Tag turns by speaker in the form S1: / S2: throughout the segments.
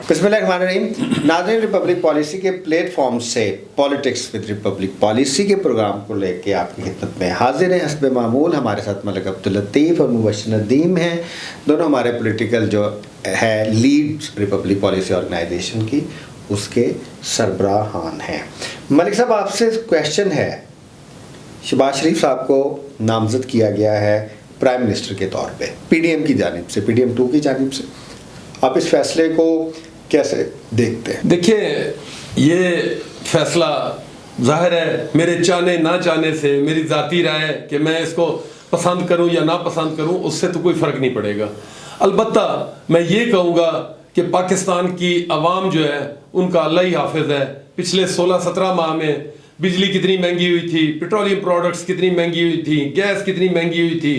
S1: बिस्मिल्लाहिर्रहमानिर्रहीम। नाज़रीन, Republic policy के प्लेटफॉर्म से पॉलिटिक्स विद रिपब्लिक पॉलिसी के प्रोग्राम को लेके आपकी खिदमत में हाजिर हैं। हस्ब मामूल हमारे साथ मलिक अब्दुल लतीफ़ और मुबश्शिर नदीम हैं। दोनों हमारे पॉलिटिकल जो है लीड रिपब्लिक पॉलिसी ऑर्गेनाइजेशन की उसके सरबराहान हैं। मलिक साहब, आपसे क्वेश्चन है, शहबाज शरीफ साहब को नामजद किया गया है प्राइम मिनिस्टर के तौर पे पीडीएम की जानिब से, पीडीएम 2 की जानिब से। आप इस फैसले को कैसे देखते हैं?
S2: देखिए, ये फैसला जाहिर है मेरे चाहने ना चाहने से, मेरी ज़ाती राय है कि मैं इसको पसंद करूं या ना पसंद करूं, उससे तो कोई फ़र्क नहीं पड़ेगा। अलबत्ता मैं ये कहूँगा कि पाकिस्तान की आवाम जो है उनका अल्लाह ही हाफिज़ है। पिछले 16-17 माह में बिजली कितनी महंगी हुई थी, पेट्रोलियम प्रोडक्ट्स कितनी महंगी हुई थी, गैस कितनी महंगी हुई थी,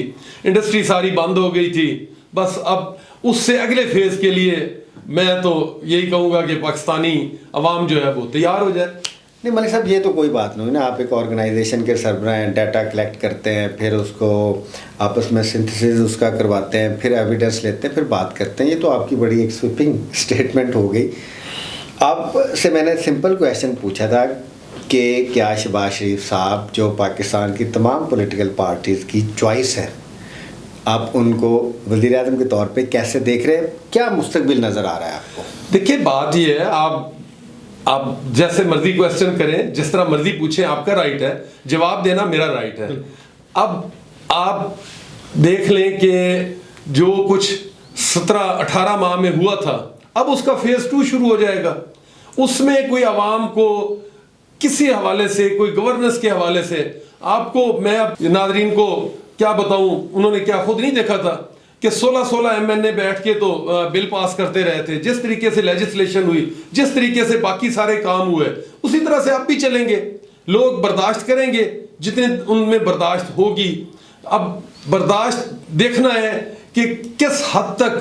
S2: इंडस्ट्री सारी बंद हो गई थी। बस अब उससे अगले फेज़ के लिए मैं तो यही कहूँगा कि पाकिस्तानी अवाम जो है वो तैयार हो जाए।
S1: नहीं मलिक साहब, ये तो कोई बात नहीं ना। आप एक ऑर्गेनाइजेशन के सरबराह हैं, डाटा कलेक्ट करते हैं, फिर उसको आपस में सिंथेसिस उसका करवाते हैं, फिर एविडेंस लेते हैं, फिर बात करते हैं। ये तो आपकी बड़ी एक स्वीपिंग स्टेटमेंट हो गई। आपसे मैंने सिंपल क्वेश्चन पूछा था कि क्या शहबाज शरीफ साहब जो पाकिस्तान की तमाम पॉलिटिकल पार्टीज़ की चॉइस है, आप उनको वज़ीर आज़म के तौर पे कैसे देख रहे हैं? क्या मुस्तकबिल नज़र आ रहा है आपको?
S2: देखिए, बात ये है, आप जैसे मर्जी क्वेश्चन करें, जिस तरह मर्जी पूछें, आपका राइट है, जवाब देना मेरा राइट है। अब आप देख लें कि जो कुछ 17-18 माह में हुआ था, अब उसका फेज़ 2 शुरू हो जाएगा। उसमें कोई आवाम को किसी हवाले से, कोई गवर्नेंस के हवाले से, आपको मैं नाज़रीन को क्या बताऊं, उन्होंने क्या खुद नहीं देखा था कि 16 एमएनए बैठ के तो बिल पास करते रहे थे। जिस तरीके से लेजिस्लेशन हुई, जिस तरीके से बाकी सारे काम हुए, उसी तरह से अब भी चलेंगे। लोग बर्दाश्त करेंगे जितने उनमें बर्दाश्त होगी। अब बर्दाश्त देखना है कि किस हद तक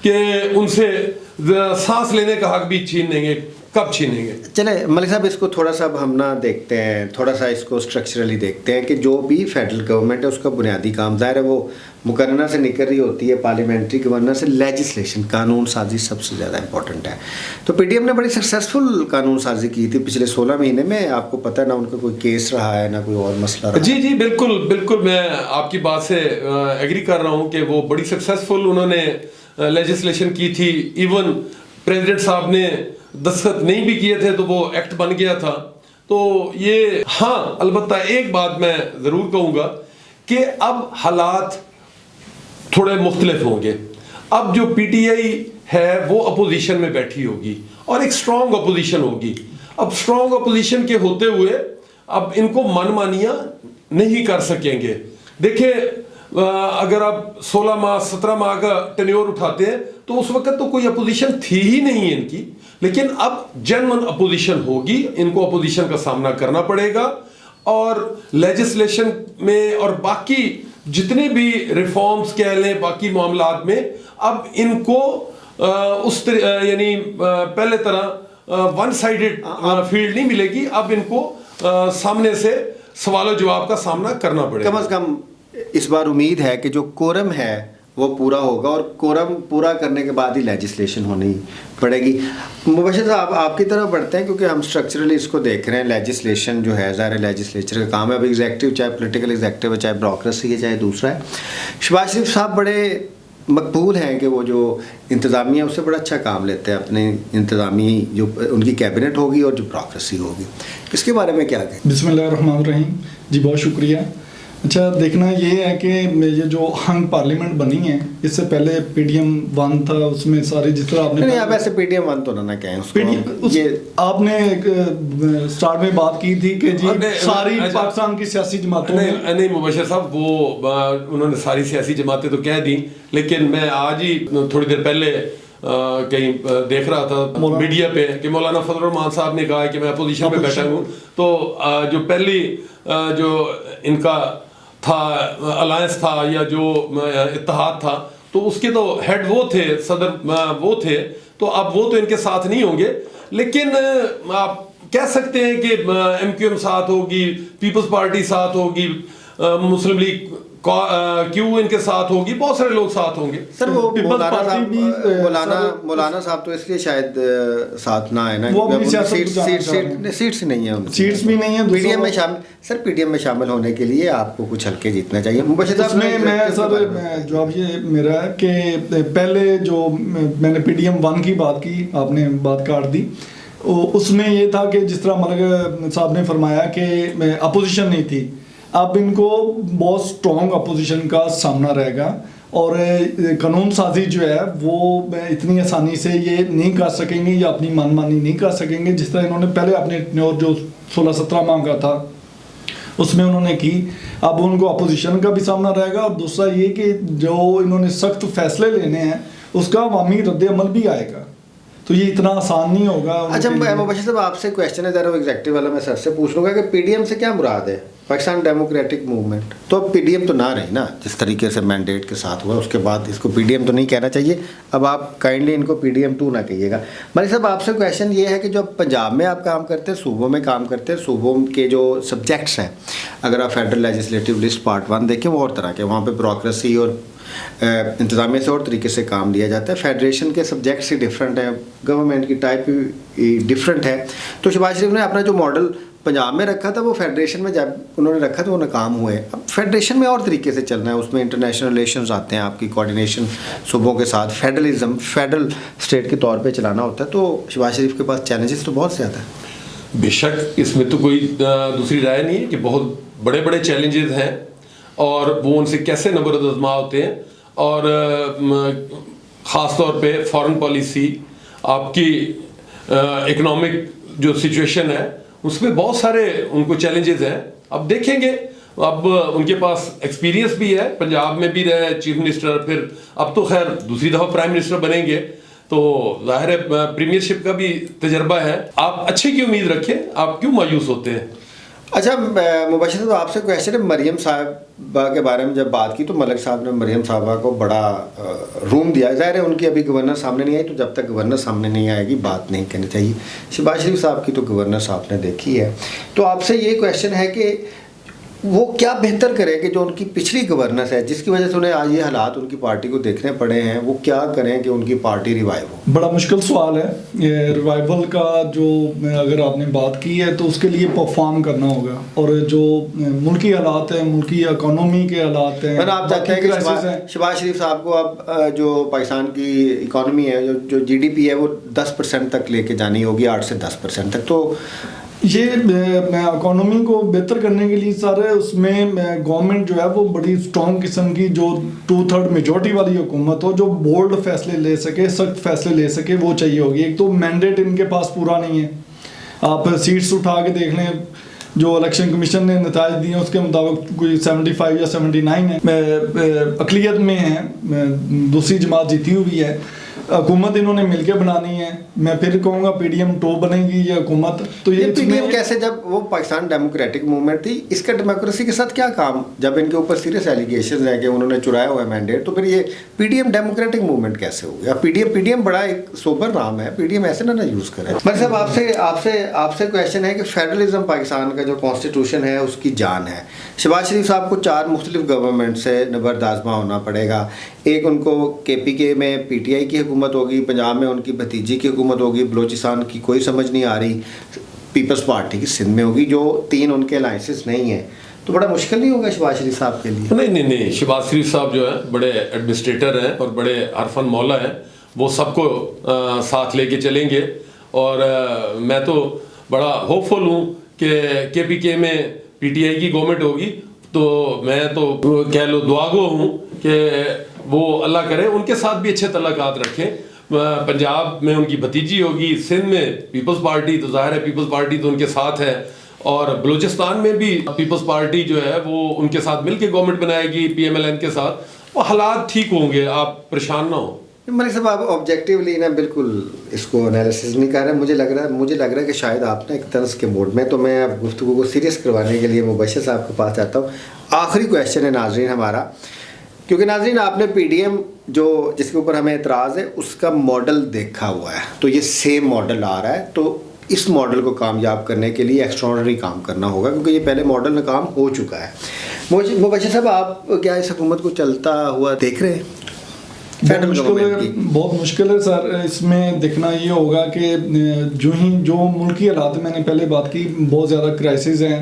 S2: कि उनसे सांस लेने का हक भी छीन लेंगे, कब छीनेंगे।
S1: चले मलिक साहब, इसको थोड़ा सा अब हम ना देखते हैं, थोड़ा सा इसको स्ट्रक्चरली देखते हैं कि जो भी फेडरल गवर्नमेंट है उसका बुनियादी काम ज़ाहिर है वो मुकर्रर से निकल रही होती है, पार्लियामेंट्री गवर्नर से लेजिस्लेशन, कानून साजी सबसे ज़्यादा इंपॉर्टेंट है। तो पीडीएम ने बड़ी सक्सेसफुल कानून साजी की थी पिछले 16 महीने में। आपको पता है ना, उनका कोई केस रहा है ना कोई और मसला रहा।
S2: जी, बिल्कुल मैं आपकी बात से एग्री कर रहा हूँ कि वो बड़ी सक्सेसफुल उन्होंने लेजिस्लेशन की थी। इवन प्रेसिडेंट साहब ने दस्तखत नहीं भी किए थे तो वो एक्ट बन गया था। तो ये, हाँ, अलबत्ता एक बात मैं ज़रूर कहूँगा कि अब हालात थोड़े मुख्तलिफ होंगे। अब जो पीटीआई है वो अपोजिशन में बैठी होगी और एक स्ट्रॉन्ग अपोजिशन होगी। अब स्ट्रॉन्ग अपोजिशन के होते हुए अब इनको मनमानियाँ नहीं कर सकेंगे। देखिए, अगर आप 16 माह 17 माह का टेन्योर उठाते हैं तो उस वक्त तो कोई अपोजिशन थी ही नहीं इनकी, लेकिन अब जेन्युइन अपोजिशन होगी, इनको अपोजिशन का सामना करना पड़ेगा। और लेजिस्लेशन में और बाकी जितने भी रिफॉर्म्स कह लें, बाकी मामलात में अब इनको यानी पहले तरह वन साइडेड फील्ड नहीं मिलेगी। अब इनको सामने से सवाल जवाब का सामना करना पड़ेगा।
S1: कम से कम इस बार उम्मीद है कि जो कोरम है वो पूरा होगा और कोरम पूरा करने के बाद ही लेजिस्लेशन होनी पड़ेगी। मुबश्शिर साहब, आपकी तरफ बढ़ते हैं क्योंकि हम स्ट्रक्चरली इसको देख रहे हैं। लेजिस्लेशन जो है ज़ाहिर लेजिस्लेचर का काम है। अब एग्जेक्टिव, चाहे पॉलिटिकल एग्जेक्टिव है, चाहे ब्यूरोक्रेसी है, चाहे दूसरा है। शहबाज शरीफ साहब बड़े मकबूल हैं कि वो जो इंतज़ामिया उससे बड़ा अच्छा काम लेते हैं। अपने इंतज़ामी जो उनकी कैबिनेट होगी और जो ब्यूरोक्रेसी होगी, इसके बारे में क्या कहें?
S3: बिस्मिल्लाहिर्रहमानिर्रहीम। जी, बहुत शुक्रिया। अच्छा, देखना ये है कि ये जो हंग पार्लियामेंट बनी है, इससे पहले पीडीएम 1 था, उसमें सारे जिस तरह आपने
S1: नहीं, आप ऐसे पीडीएम 1 तो ना कहें उसको।
S3: ये आपने स्टार्ट में बात की थी कि जी सारी पाकिस्तान की सियासी जमातों
S2: नहीं मुबश्शिर साहब, वो उन्होंने सारी सियासी जमातें तो कह दी, लेकिन मैं आज ही थोड़ी देर पहले कहीं देख रहा था मीडिया पे कि मौलाना फजल रहमान साहब ने कहा कि मैं अपोजिशन में बैठा हूँ। तो जो पहली जो इनका था अलायंस था या जो इत्तेहाद था, तो उसके तो हेड वो थे, सदर वो थे, तो अब वो तो इनके साथ नहीं होंगे। लेकिन आप कह सकते हैं कि एमक्यूएम साथ होगी, पीपल्स पार्टी साथ होगी, मुस्लिम लीग क्यों इनके साथ होगी, बहुत सारे लोग साथ होंगे।
S1: सर वो
S3: People's
S1: मौलाना
S3: Party
S1: साहब
S3: भी,
S1: मौलाना साहब तो इसलिए शायद साथ ना आए ना,
S3: वो अपनी
S1: क्योंकि
S3: सियासत
S1: सीट
S3: को जाना चाह रहे हैं।
S1: सीट्स ही नहीं है उनकी।
S3: सीट्स भी नहीं है,
S1: पीडीएम में
S3: दूसरा-
S1: शामिल, सर पीडीएम में शामिल होने के लिए आपको कुछ हल्के जीतना चाहिए। मुबशिर साहब
S3: उसमें
S1: ने
S3: मैं
S1: executive
S3: सर
S1: के बारे में
S3: जवाब ये मेरा है कि पहले जो मैंने पीडीएम 1 की बात की, आपने बात काट दी। उसमें ये था कि जिस तरह मलिक साहब ने फरमाया कि अपोजिशन नहीं थी, अब इनको बहुत स्ट्रॉन्ग अपोजिशन का सामना रहेगा और कानून साजी जो है वो इतनी आसानी से ये नहीं कर सकेंगे या अपनी मनमानी नहीं कर सकेंगे जिस तरह इन्होंने पहले अपने टेन्योर जो 16-17 माह का था उसमें उन्होंने की। अब उनको अपोजिशन का भी सामना रहेगा और दूसरा ये कि जो इन्होंने सख्त फैसले लेने हैं उसका अवामी रद्द अमल भी आएगा, तो ये इतना आसान नहीं होगा।
S1: अच्छा मुबशिर साहब आपसे क्वेश्चन है ज़रा वो एग्जेक्टिव वाला मैं सर से पूछ लूँगा कि पीडीएम से क्या मुराद है, पाकिस्तान डेमोक्रेटिक मूवमेंट। तो अब पीडीएम तो ना रही ना, जिस तरीके से मैंडेट के साथ हुआ उसके बाद इसको पीडीएम तो नहीं कहना चाहिए। अब आप काइंडली इनको पीडीएम 2 ना कहिएगा। मलिक साहब आपसे क्वेश्चन ये है कि जो पंजाब में आप काम करते हैं, सूबों में काम करते हैं, सूबों के जो सब्जेक्ट्स हैं, अगर आप फेडरल लेजिस्लेटिव लिस्ट पार्ट 1 देखें वो और तरह के, वहाँ पर ब्यूरोक्रेसी और इंतज़ामिया से और तरीके से काम लिया जाता है। फेडरेशन के सब्जेक्ट्स ही डिफरेंट है, गवर्नमेंट की टाइप ही डिफरेंट है। तो शहबाज शरीफ ने अपना जो मॉडल पंजाब में रखा था वो फेडरेशन में जब उन्होंने रखा तो वो नाकाम हुए। अब फेडरेशन में और तरीके से चलना है, उसमें इंटरनेशनल रिलेशंस आते हैं, आपकी कोऑर्डिनेशन सूबों के साथ, फेडरलिज्म फेडरल स्टेट के तौर पे चलाना होता है। तो शहबाज शरीफ के पास चैलेंजेस तो बहुत ज़्यादा है। बेशक इसमें तो कोई दूसरी राय नहीं है कि बहुत बड़े बड़े चैलेंजेस हैं और वो उनसे कैसे नबरद आज़मा होते हैं। और ख़ास तौर पे फॉरेन पॉलिसी, आपकी इकोनॉमिक जो सिचुएशन है उसमें बहुत सारे उनको चैलेंजेस हैं। अब देखेंगे, अब उनके पास एक्सपीरियंस भी है, पंजाब में भी रहे चीफ मिनिस्टर, फिर अब तो खैर दूसरी दफ़ा प्राइम मिनिस्टर बनेंगे तो जाहिर है प्रीमियरशिप का भी तजर्बा है। आप अच्छे की उम्मीद रखें, आप क्यों मायूस होते हैं? अच्छा मुबशिर साहब आपसे क्वेश्चन है, मरियम साहबा के बारे में जब बात की तो मलिक साहब ने मरियम साहबा को बड़ा रूम दिया। ज़ाहिर है उनकी अभी गवर्नर सामने नहीं आई, तो जब तक गवर्नर सामने नहीं आएगी बात नहीं करनी चाहिए। शहबाज शरीफ साहब की तो गवर्नर साहब ने देखी है, तो आपसे ये क्वेश्चन है कि वो क्या बेहतर करें कि जो उनकी पिछली गवर्नेंस है जिसकी वजह से उन्हें आज ये हालात उनकी पार्टी को देखने पड़े हैं, वो क्या करें कि उनकी पार्टी रिवाइव हो?
S3: बड़ा मुश्किल सवाल है ये रिवाइवल का। जो अगर आपने बात की है तो उसके लिए परफॉर्म करना होगा, और जो मुल्की हालात हैं, मुल्की इकोनॉमी के हालात हैं,
S1: आप चाहते हैं कि शहबाज शरीफ साहब को अब जो पाकिस्तान की इकोनॉमी है, जो जीडीपी है वो 10% तक लेके जानी होगी, 8 से 10% तक। तो
S3: ये इकोनॉमी को बेहतर करने के लिए सारे उसमें गवर्नमेंट जो है वो बड़ी स्ट्रॉन्ग किस्म की जो 2/3 मेजॉरिटी वाली हुकूमत हो, जो बोल्ड फैसले ले सके, सख्त फैसले ले सके, वो चाहिए होगी। एक तो मैंडेट इनके पास पूरा नहीं है। आप सीट्स उठा के देख लें, जो इलेक्शन कमीशन ने नताज दिए उसके मुताबिक कोई 75 या 79 है, अकलियत में है, दूसरी जमात जीती हुई है। हुकूमत इन्होंने मिलकर बनानी है। मैं फिर कहूँगा पीडीएम 2 बनेगी ये हुकूमत। तो ये
S1: पीडीएम कैसे, जब वो पाकिस्तान डेमोक्रेटिक मूवमेंट थी, इसका डेमोक्रेसी के साथ क्या काम? जब इनके ऊपर सीरियस एलिगेशन है कि उन्होंने चुराया हुआ है मैंडेट, तो फिर ये पीडीएम डेमोक्रेटिक मूवमेंट कैसे हो गया? पीडीएम बड़ा एक सोबर नाम है, पीडीएम ऐसे ना यूज़ करें। मतलब साहब आपसे क्वेश्चन है कि फेडरलिज्म पाकिस्तान का जो कॉन्स्टिट्यूशन है उसकी जान है। शहबाज शरीफ साहब को 4 मुख्तलिफ गवर्नमेंट से नबर्द आज़मा होना पड़ेगा। एक उनको KPK में PTI की हुकूमत होगी, पंजाब में उनकी भतीजी की हुकूमत होगी, बलोचिस्तान की कोई समझ नहीं आ रही, पीपल्स पार्टी की सिंध में होगी, जो 3 उनके अलाइंसेस नहीं है। तो बड़ा मुश्किल नहीं होगा शहबाज शरीफ साहब के लिए?
S2: नहीं, शहबाज शरीफ साहब जो है बड़े एडमिनिस्ट्रेटर हैं और बड़े अरफन मौला हैं, वो सबको साथ लेके चलेंगे। और मैं तो बड़ा होपफुल हूँ कि KPK में PTI की गवर्नमेंट होगी, तो मैं तो कह लो दुआगो हूँ कि वो अल्लाह करे उनके साथ भी अच्छे तल्लुकात रखें। पंजाब में उनकी भतीजी होगी, सिंध में पीपल्स पार्टी, तो जाहिर है पीपल्स पार्टी तो उनके साथ है, और बलूचिस्तान में भी पीपल्स पार्टी जो है वो उनके साथ मिलके गवर्नमेंट बनाएगी PMLN के साथ। वो हालात ठीक होंगे, आप परेशान ना हो।
S1: मलिक साहब आप ऑब्जेक्टिवली ना बिल्कुल इसको एनालिसिस नहीं कर रहे। मुझे लग रहा है कि शायद आप ना एक तर्ज के मूड में, तो मैं अब गुफ्तगू को सीरियस करवाने के लिए मुबशिर साहब के पास आता हूँ। आखिरी क्वेश्चन है नाजरीन हमारा, क्योंकि नाजरीन आपने पीडीएम जो जिसके ऊपर हमें एतराज़ है उसका मॉडल देखा हुआ है, तो ये सेम मॉडल आ रहा है। तो इस मॉडल को कामयाब करने के लिए एक्स्ट्राऑर्डिनरी काम करना होगा, क्योंकि ये पहले मॉडल नाकाम हो चुका है। मुबश्शिर साहब, आप क्या इस हुकूमत को चलता हुआ देख रहे हैं?
S3: बहुत मुश्किल है, बहुत मुश्किल है सर। इसमें देखना ये होगा कि जो मुल्की हालात, मैंने पहले बात की, बहुत ज़्यादा क्राइसिस हैं,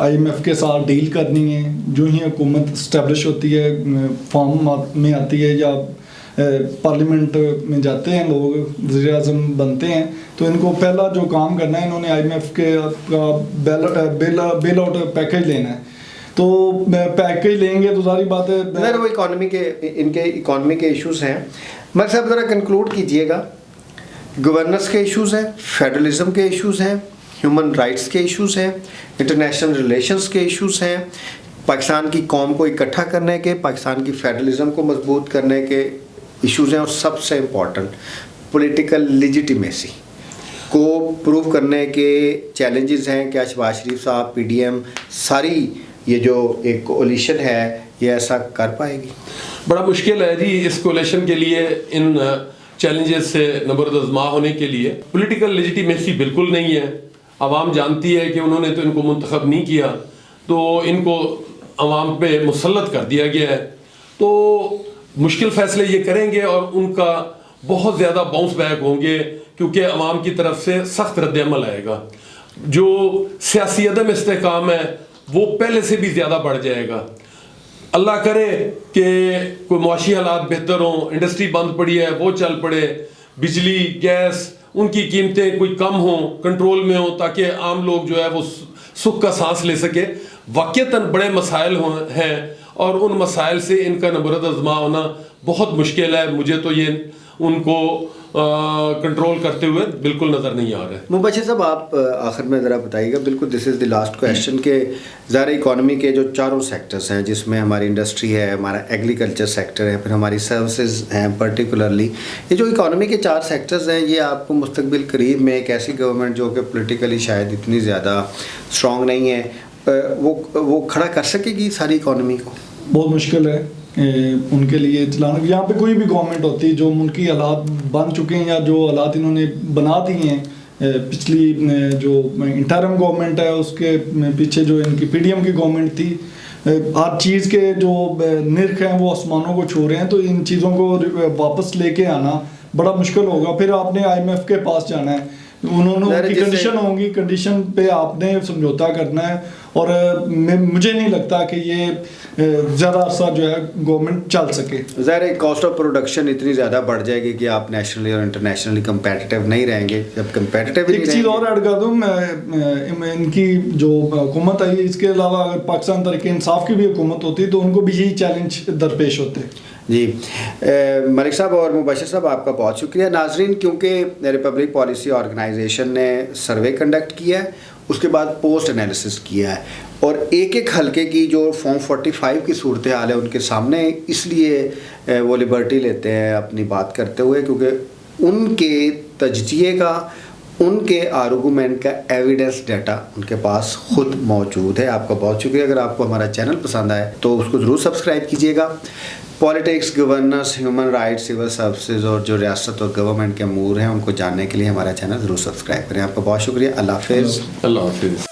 S3: IMF के साथ डील करनी है। जो ही हुकूमत इस्टेब्लिश होती है, फॉर्म में आती है या पार्लियामेंट में जाते हैं लोग, वज़ीर आज़म बनते हैं, तो इनको पहला जो काम करना है, इन्होंने IMF के बेल आउट पैकेज लेना है। तो पैकेज लेंगे तो सारी बात है,
S1: वो इनके इकॉनमी के इश्यूज हैं। मगर साहब ज़रा कंक्लूड कीजिएगा। गवर्नेंस के इश्यूज हैं, फेडरलिज्म के इश्यूज हैं, ह्यूमन राइट्स के इश्यूज हैं, इंटरनेशनल रिलेशंस के इश्यूज हैं, पाकिस्तान की कौम को इकट्ठा करने के, पाकिस्तान की फेडरलिज्म को मजबूत करने के इश्यूज हैं, और सबसे इम्पॉर्टेंट पॉलिटिकल लेजिटिमेसी को प्रूव करने के चैलेंजेस हैं। क्या शहबाज शरीफ साहब, PDM, सारी ये जो एक कोलिशन है, ये ऐसा कर पाएगी?
S2: बड़ा मुश्किल है जी इस कोलिशन के लिए, इन चैलेंजेस से नबरदज़मा होने के लिए। पॉलिटिकल लेजिटिमेसी बिल्कुल नहीं है। आवाम जानती है कि उन्होंने तो इनको मुंतखब नहीं किया, तो इनको आवाम पे मुसल्लत कर दिया गया है। तो मुश्किल फ़ैसले ये करेंगे और उनका बहुत ज़्यादा बाउंस बैक होंगे, क्योंकि आवाम की तरफ से सख्त रद्द-ए-अमल आएगा। जो सियासी अदम इस्तेहकाम है वो पहले से भी ज़्यादा बढ़ जाएगा। अल्लाह करे कि कोई मुआशी हालात बेहतर हों, इंडस्ट्री बंद पड़ी है वो चल पड़े, बिजली गैस उनकी कीमतें कोई कम हों, कंट्रोल में हों, ताकि आम लोग जो है वो सुख का सांस ले सके। वाक़ईतन बड़े मसाइल हैं और उन मसाइल से इनका नबरद-ए-अज़मा होना बहुत मुश्किल है। मुझे तो ये उनको कंट्रोल करते हुए बिल्कुल नज़र नहीं आ रहा है।
S1: मुबश्शिर साहब, आप आखिर में ज़रा बताइएगा, बिल्कुल this is the last question, के ज़रा इकॉनमी के जो चारों सेक्टर्स हैं, जिसमें हमारी इंडस्ट्री है, हमारा एग्रीकल्चर सेक्टर है, फिर हमारी सर्विसेज हैं पर्टिकुलरली, ये जो इकॉनमी के 4 सेक्टर्स हैं, ये आपको मुस्तकबिल करीब में एक ऐसी गवर्नमेंट जो कि पोलिटिकली शायद इतनी ज़्यादा स्ट्रॉन्ग नहीं है, वो खड़ा कर सकेगी सारी इकॉनमी को?
S3: बहुत मुश्किल है उनके लिए चलाना। यहाँ पे कोई भी गवर्नमेंट होती जो मुल्की हालात बन चुके हैं या जो हालात इन्होंने बना दिए हैं, पिछली जो इंटरम गवर्नमेंट है उसके पीछे जो इनकी PDM की गवर्नमेंट थी, हर चीज़ के जो निर्ख हैं वो आसमानों को छू रहे हैं। तो इन चीज़ों को वापस लेके आना बड़ा मुश्किल होगा। फिर आपने IMF के पास जाना है, उन्होंने उनकी कंडीशन होंगी, कंडीशन पे आपने समझौता करना है, और मुझे नहीं लगता कि ये ज़्यादा अर्सा जो है गवर्नमेंट चल सके।
S1: ज़ाहिर कॉस्ट ऑफ प्रोडक्शन इतनी ज़्यादा बढ़ जाएगी कि आप नेशनली और इंटरनेशनली कंपेटिटिव नहीं रहेंगे। जब कंपेटिटिव
S3: एक चीज़ और ऐड कर दूँ मैं, इनकी जो हुकूमत आई, इसके अलावा अगर पाकिस्तान तहरीक इंसाफ की भी हुकूमत होती तो उनको भी यही चैलेंज दरपेश होते।
S1: जी, मलिक साहब और मुबश्शिर साहब, आपका बहुत शुक्रिया। नाजरीन, क्योंकि रिपब्लिक पॉलिसी ऑर्गेनाइजेशन ने सर्वे कंडक्ट किया है, उसके बाद पोस्ट एनालिसिस किया है, और एक एक हलके की जो फॉर्म 45 की सूरत हाल है उनके सामने, इसलिए वो लिबर्टी लेते हैं अपनी बात करते हुए, क्योंकि उनके तजज़िये का, उनके आर्गूमेंट का एविडेंस डाटा उनके पास खुद मौजूद है। आपका बहुत शुक्रिया। अगर आपको हमारा चैनल पसंद आए तो उसको ज़रूर सब्सक्राइब कीजिएगा। Politics, governance, human rights, civil services और जो रियासत और गवर्नमेंट के अमूर हैं उनको जानने के लिए हमारा चैनल ज़रूर सब्सक्राइब करें। आपका बहुत शुक्रिया। अल्लाह हाफ़िज़।
S2: अल्लाह हाफ़िज़।